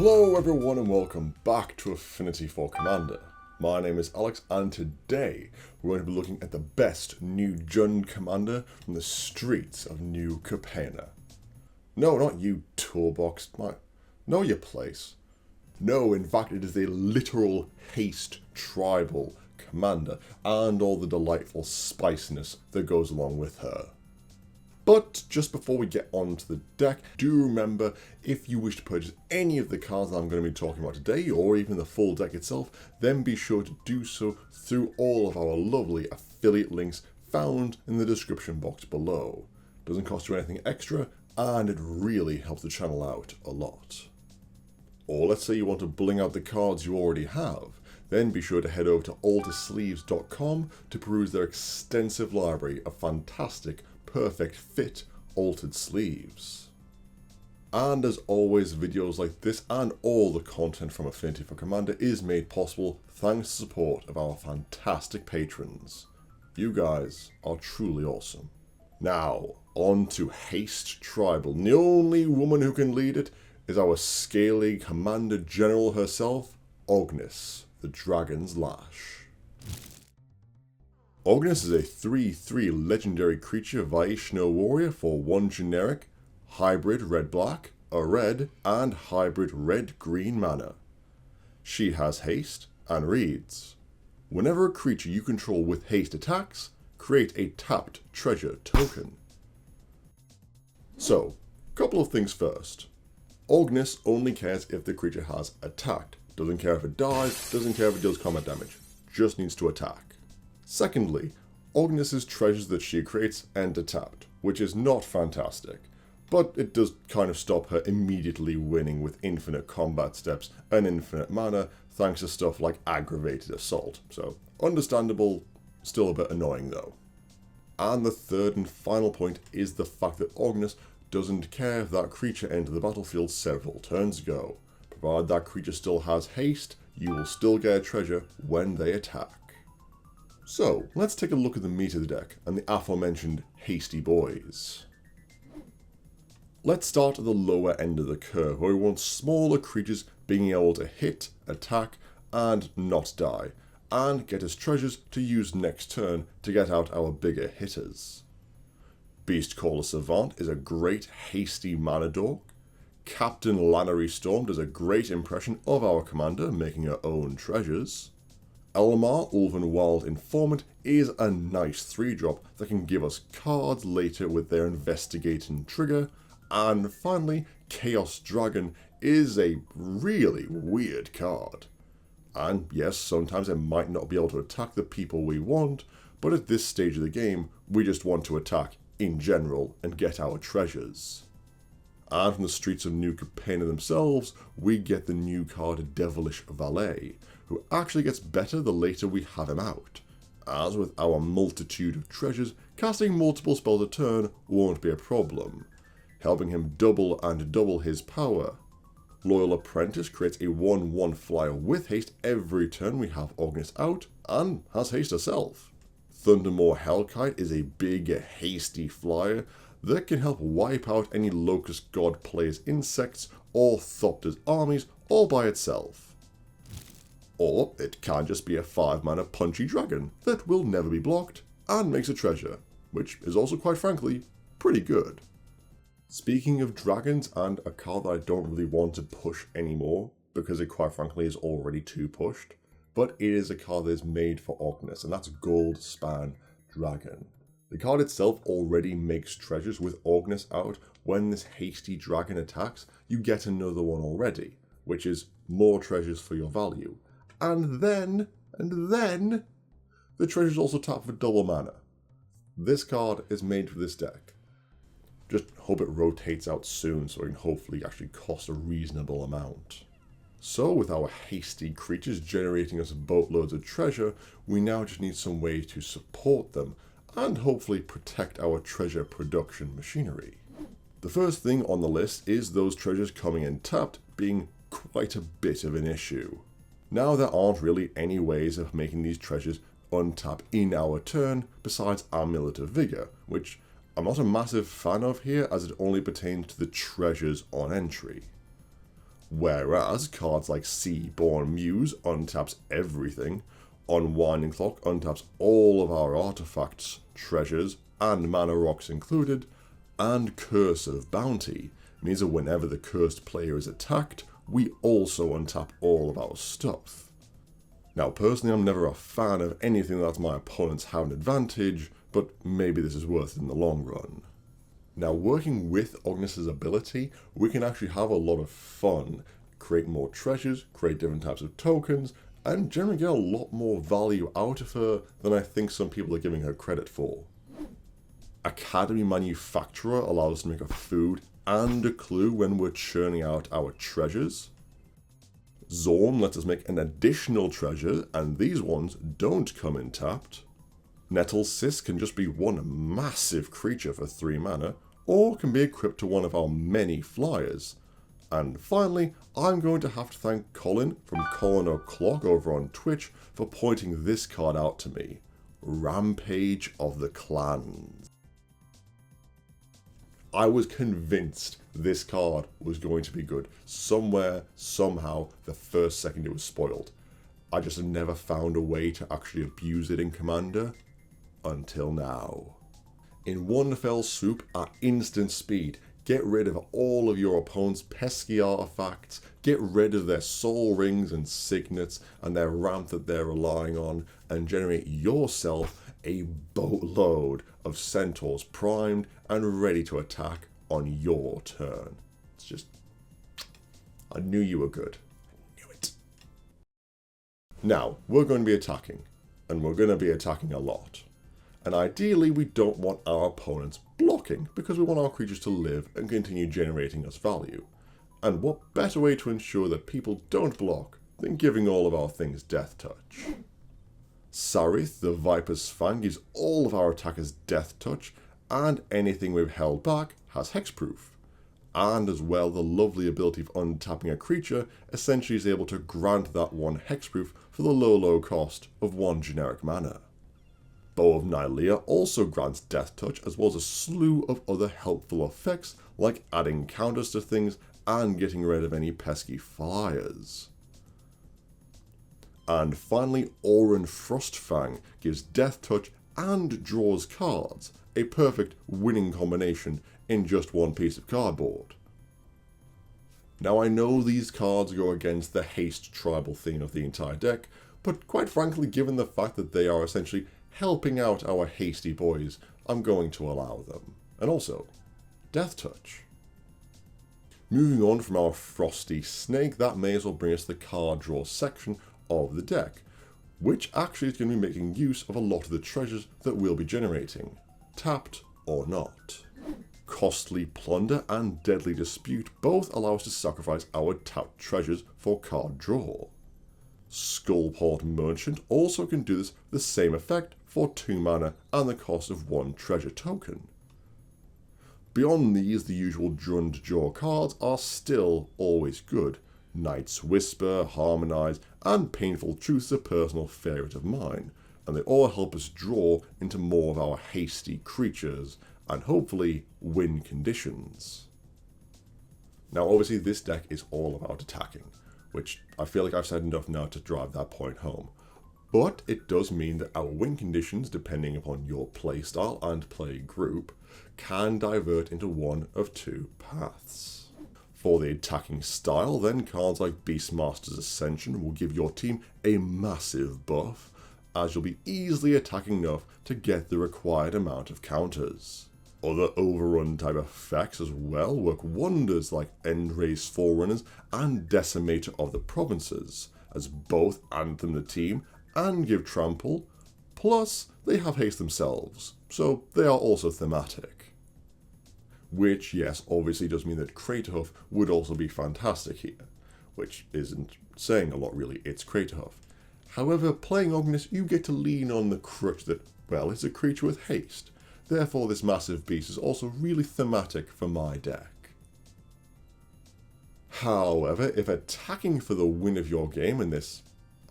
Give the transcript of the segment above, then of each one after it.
Hello everyone and welcome back to Affinity for Commander. My name is Alex and today we're going to be looking at the best new Jund commander from the streets of New COPPA. No, not you, Toolbox. Know your place. No, in fact it is a literal haste tribal commander and all the delightful spiciness that goes along with her. But just before we get onto the deck, do remember, if you wish to purchase any of the cards that I'm going to be talking about today, or even the full deck itself, then be sure to do so through all of our lovely affiliate links found in the description box below. Doesn't cost you anything extra, and it really helps the channel out a lot. Or let's say you want to bling out the cards you already have, then be sure to head over to altersleeves.com to peruse their extensive library of fantastic perfect fit altered sleeves. And as always, videos like this and all the content from Affinity for Commander is made possible thanks to the support of our fantastic patrons. You guys are truly awesome. Now, on to Haste Tribal. And the only woman who can lead it is our scaly Commander General herself, Ognis, the Dragon's Lash. Ognis is a 3/3 legendary creature Vaishno warrior for 1 generic, hybrid red-black, a red, and hybrid red-green mana. She has haste and reads: whenever a creature you control with haste attacks, create a tapped treasure token. So, couple of things first. Ognis only cares if the creature has attacked. Doesn't care if it dies, doesn't care if it deals combat damage. Just needs to attack. Secondly, Ognis's treasures that she creates enter tapped, which is not fantastic, but it does kind of stop her immediately winning with infinite combat steps and infinite mana thanks to stuff like aggravated assault, so understandable, still a bit annoying though. And the third and final point is the fact that Ognis doesn't care if that creature entered the battlefield several turns ago. Provided that creature still has haste, you will still get a treasure when they attack. So, let's take a look at the meat of the deck and the aforementioned hasty boys. Let's start at the lower end of the curve, where we want smaller creatures being able to hit, attack, and not die, and get us treasures to use next turn to get out our bigger hitters. Beastcaller Savant is a great hasty mana dork. Captain Lannery Storm does a great impression of our commander, making her own treasures. Elmar, Ulven Wild Informant, is a nice 3-drop that can give us cards later with their investigating trigger. And finally, Chaos Dragon is a really weird card. And yes, sometimes it might not be able to attack the people we want, but at this stage of the game, we just want to attack in general and get our treasures. And from the streets of New COPPA themselves, we get the new card Devilish Valet, who actually gets better the later we have him out. As with our multitude of treasures, casting multiple spells a turn won't be a problem, helping him double and double his power. Loyal Apprentice creates a 1/1 flyer with haste every turn we have Ognis out, and has haste herself. Thundermaw Hellkite is a big, hasty flyer that can help wipe out any Locust God player's insects or Thopter's armies all by itself. Or it can just be a 5-mana punchy dragon that will never be blocked and makes a treasure, which is also quite frankly pretty good. Speaking of dragons and a card that I don't really want to push anymore because it quite frankly is already too pushed, but it is a card that is made for Ognis, and that's Goldspan Dragon. The card itself already makes treasures. With Ognis out, when this hasty dragon attacks, you get another one already, which is more treasures for your value. And then, the treasures also tap for double mana. This card is made for this deck. Just hope it rotates out soon so it can hopefully actually cost a reasonable amount. So with our hasty creatures generating us boatloads of treasure, we now just need some way to support them and hopefully protect our treasure production machinery. The first thing on the list is those treasures coming in tapped being quite a bit of an issue. Now there aren't really any ways of making these treasures untap in our turn besides Amulet of Vigor, which I'm not a massive fan of here as it only pertains to the treasures on entry. Whereas cards like Seaborn Muse untaps everything, Unwinding Clock untaps all of our artifacts, treasures, and mana rocks included, and Curse of Bounty means that whenever the cursed player is attacked, we also untap all of our stuff. Now personally I'm never a fan of anything that lets my opponents have an advantage, but maybe this is worth it in the long run. Now working with Ognis' ability, we can actually have a lot of fun, create more treasures, create different types of tokens, and generally get a lot more value out of her than I think some people are giving her credit for. Academy Manufacturer allows us to make a food and a clue when we're churning out our treasures. Zorn lets us make an additional treasure, and these ones don't come in tapped. Nettle Sis can just be one massive creature for 3 mana, or can be equipped to one of our many flyers. And finally, I'm going to have to thank Colin from Colin O'Clock over on Twitch for pointing this card out to me. Rampage of the Clans. I was convinced this card was going to be good somewhere, somehow, the first second it was spoiled. I just have never found a way to actually abuse it in Commander until now. In one fell swoop at instant speed, get rid of all of your opponent's pesky artifacts, get rid of their soul rings and signets and their ramp that they're relying on, and generate yourself a boatload of centaurs primed and ready to attack on your turn. It's just, I knew you were good. I knew it. Now, we're going to be attacking, and we're going to be attacking a lot. And ideally, we don't want our opponents blocking, because we want our creatures to live and continue generating us value. And what better way to ensure that people don't block than giving all of our things Death Touch? Sarith, the Viper's Fang, gives all of our attackers Death Touch, and anything we've held back has Hexproof. And as well, the lovely ability of untapping a creature essentially is able to grant that one Hexproof for the low cost of 1 generic mana. Bow of Nylea also grants Death Touch, as well as a slew of other helpful effects like adding counters to things and getting rid of any pesky flyers. And finally, Oran Frostfang gives Death Touch and draws cards, a perfect winning combination in just one piece of cardboard. Now I know these cards go against the haste tribal theme of the entire deck, but quite frankly, given the fact that they are essentially helping out our hasty boys, I'm going to allow them. And also, Death Touch. Moving on from our Frosty Snake, that may as well bring us to the card draw section of the deck, which actually is going to be making use of a lot of the treasures that we'll be generating, tapped or not. Costly Plunder and Deadly Dispute both allow us to sacrifice our tapped treasures for card draw. Skullport Merchant also can do this with the same effect for 2 mana and the cost of 1 treasure token. Beyond these, the usual Drund Jaw cards are still always good. Night's Whisper, Harmonize, and Painful Truth is a personal favourite of mine, and they all help us draw into more of our hasty creatures, and hopefully win conditions. Now obviously this deck is all about attacking, which I feel like I've said enough now to drive that point home. But it does mean that our win conditions, depending upon your playstyle and play group, can divert into one of 2 paths. For the attacking style, then cards like Beastmaster's Ascension will give your team a massive buff, as you'll be easily attacking enough to get the required amount of counters. Other overrun type effects as well work wonders, like Endrace Forerunners and Decimator of the Provinces, as both anthem the team and give trample, plus they have haste themselves, so they are also thematic. Which, yes, obviously does mean that Craterhoof would also be fantastic here, which isn't saying a lot really, it's Craterhoof. However, playing Ognis, you get to lean on the crutch that, well, it's a creature with haste. Therefore, this massive beast is also really thematic for my deck. However, if attacking for the win of your game in this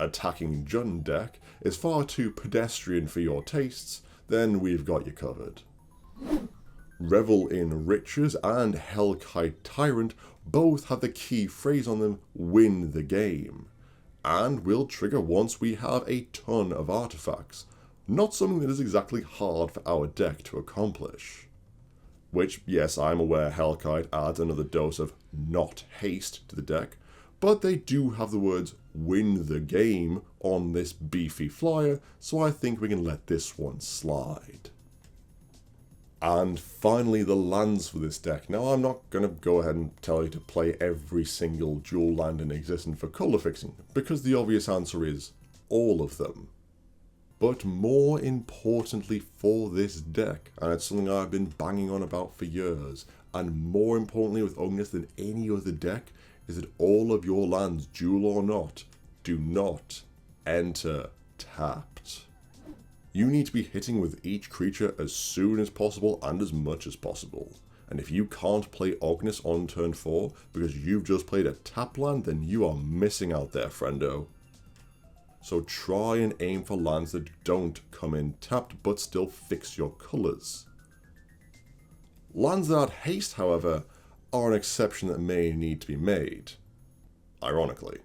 attacking Jund deck is far too pedestrian for your tastes, then we've got you covered. Revel in Riches and Hellkite Tyrant both have the key phrase on them, win the game, and will trigger once we have a ton of artifacts, not something that is exactly hard for our deck to accomplish. Which, yes, I'm aware Hellkite adds another dose of not haste to the deck, but they do have the words win the game on this beefy flyer, so I think we can let this one slide. And finally, the lands for this deck. Now, I'm not going to go ahead and tell you to play every single dual land in existence for colour fixing, because the obvious answer is all of them. But more importantly for this deck, and it's something I've been banging on about for years, and more importantly with Ognis than any other deck, is that all of your lands, dual or not, do not enter tapped. You need to be hitting with each creature as soon as possible and as much as possible. And if you can't play Ognis on turn 4 because you've just played a tap land, then you are missing out there, friendo. So try and aim for lands that don't come in tapped but still fix your colours. Lands that add haste, however, are an exception that may need to be made. Ironically.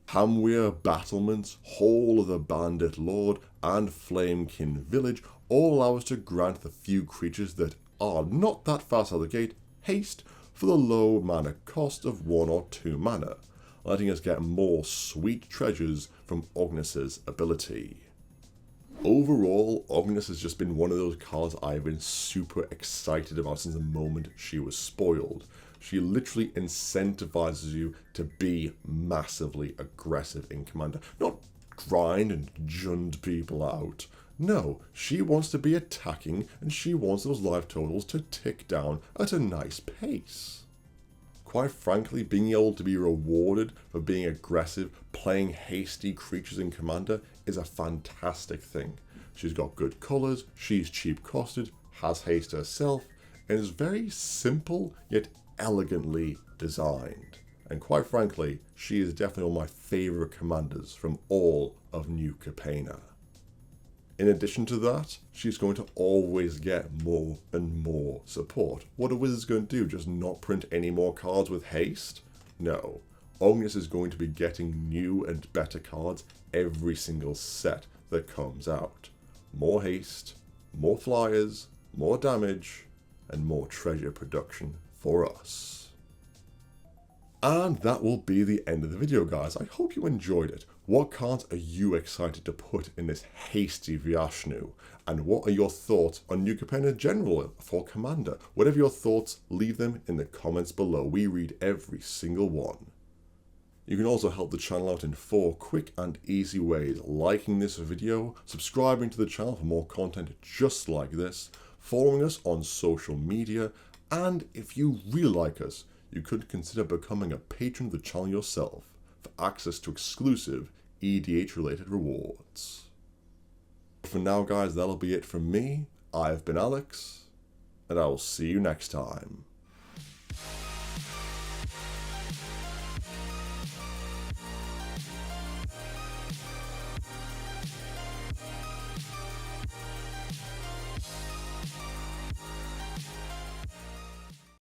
Hamweir Battlements, Hall of the Bandit Lord, and Flamekin Village all allow us to grant the few creatures that are not that fast out of the gate haste for the low mana cost of 1 or 2 mana, letting us get more sweet treasures from Ognis's ability. Overall, Ognis has just been one of those cards I've been super excited about since the moment she was spoiled. She literally incentivizes you to be massively aggressive in Commander. Not grind and jund people out. No, she wants to be attacking and she wants those life totals to tick down at a nice pace. Quite frankly, being able to be rewarded for being aggressive, playing hasty creatures in Commander is a fantastic thing. She's got good colours, she's cheap costed, has haste herself, and is very simple yet elegantly designed. And quite frankly, she is definitely one of my favourite commanders from all of New COPPA. In addition to that, she's going to always get more and more support. What are Wizards going to do? Just not print any more cards with haste? No. Ognis is going to be getting new and better cards every single set that comes out. More haste, more flyers, more damage, and more treasure production for us. And that will be the end of the video, guys. I hope you enjoyed it. What cards are you excited to put in this hasty Vyashnu? And what are your thoughts on New COPPA in general for Commander? Whatever your thoughts, leave them in the comments below. We read every single one. You can also help the channel out in 4 quick and easy ways: liking this video, subscribing to the channel for more content just like this, following us on social media, and if you really like us, you could consider becoming a patron of the channel yourself for access to exclusive EDH related rewards. For now, guys, that'll be it from me. I've been Alex, and I will see you next time.